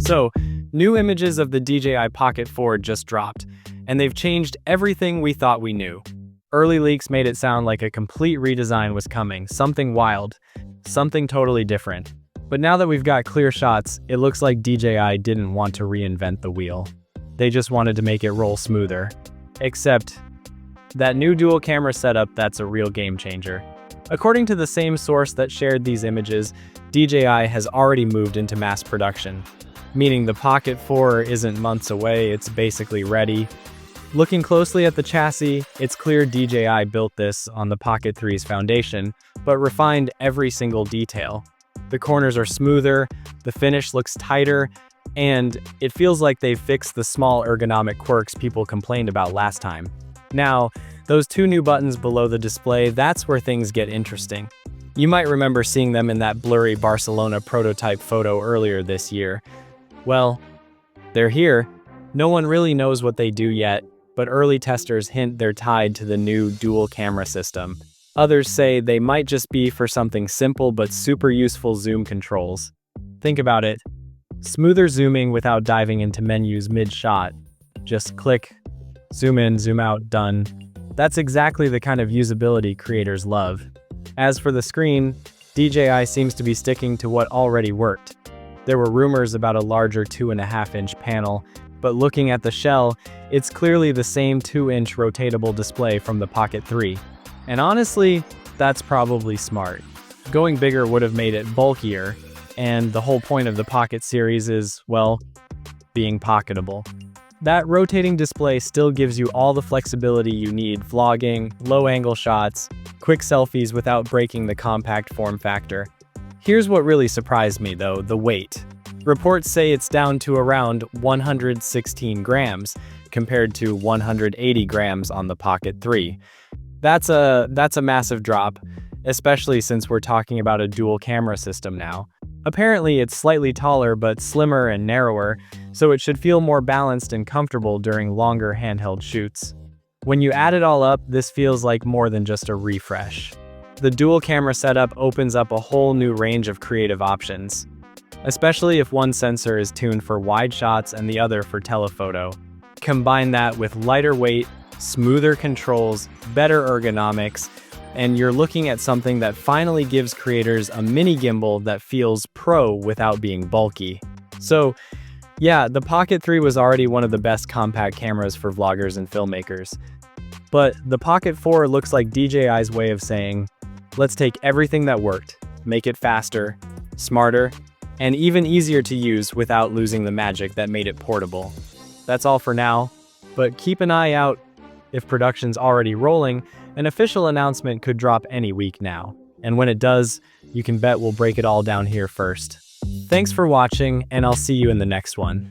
So, new images of the DJI Pocket 4 just dropped, and they've changed everything we thought we knew. Early leaks made it sound like a complete redesign was coming, something wild, something totally different. But now that we've got clear shots, it looks like DJI didn't want to reinvent the wheel. They just wanted to make it roll smoother. Except, that new dual camera setup, that's a real game changer. According to the same source that shared these images, DJI has already moved into mass production. Meaning the Pocket 4 isn't months away, it's basically ready. Looking closely at the chassis, it's clear DJI built this on the Pocket 3's foundation, but refined every single detail. The corners are smoother, the finish looks tighter, and it feels like they've fixed the small ergonomic quirks people complained about last time. Now, those two new buttons below the display, that's where things get interesting. You might remember seeing them in that blurry Barcelona prototype photo earlier this year. Well, they're here. No one really knows what they do yet, but early testers hint they're tied to the new dual camera system. Others say they might just be for something simple but super useful zoom controls. Think about it. Smoother zooming without diving into menus mid-shot. Just click, zoom in, zoom out, done. That's exactly the kind of usability creators love. As for the screen, DJI seems to be sticking to what already worked. There were rumors about a larger 2.5-inch panel, but looking at the shell, it's clearly the same 2-inch rotatable display from the Pocket 3. And honestly, that's probably smart. Going bigger would have made it bulkier, and the whole point of the Pocket series is, well, being pocketable. That rotating display still gives you all the flexibility you need: vlogging, low-angle shots, quick selfies without breaking the compact form factor. Here's what really surprised me though, the weight. Reports say it's down to around 116 grams, compared to 180 grams on the Pocket 3. That's a massive drop, especially since we're talking about a dual camera system now. Apparently it's slightly taller but slimmer and narrower, so it should feel more balanced and comfortable during longer handheld shoots. When you add it all up, this feels like more than just a refresh. The dual camera setup opens up a whole new range of creative options, especially if one sensor is tuned for wide shots and the other for telephoto. Combine that with lighter weight, smoother controls, better ergonomics, and you're looking at something that finally gives creators a mini gimbal that feels pro without being bulky. So, yeah, the Pocket 3 was already one of the best compact cameras for vloggers and filmmakers. But the Pocket 4 looks like DJI's way of saying, let's take everything that worked, make it faster, smarter, and even easier to use without losing the magic that made it portable. That's all for now, but keep an eye out. If production's already rolling, an official announcement could drop any week now. And when it does, you can bet we'll break it all down here first. Thanks for watching, and I'll see you in the next one.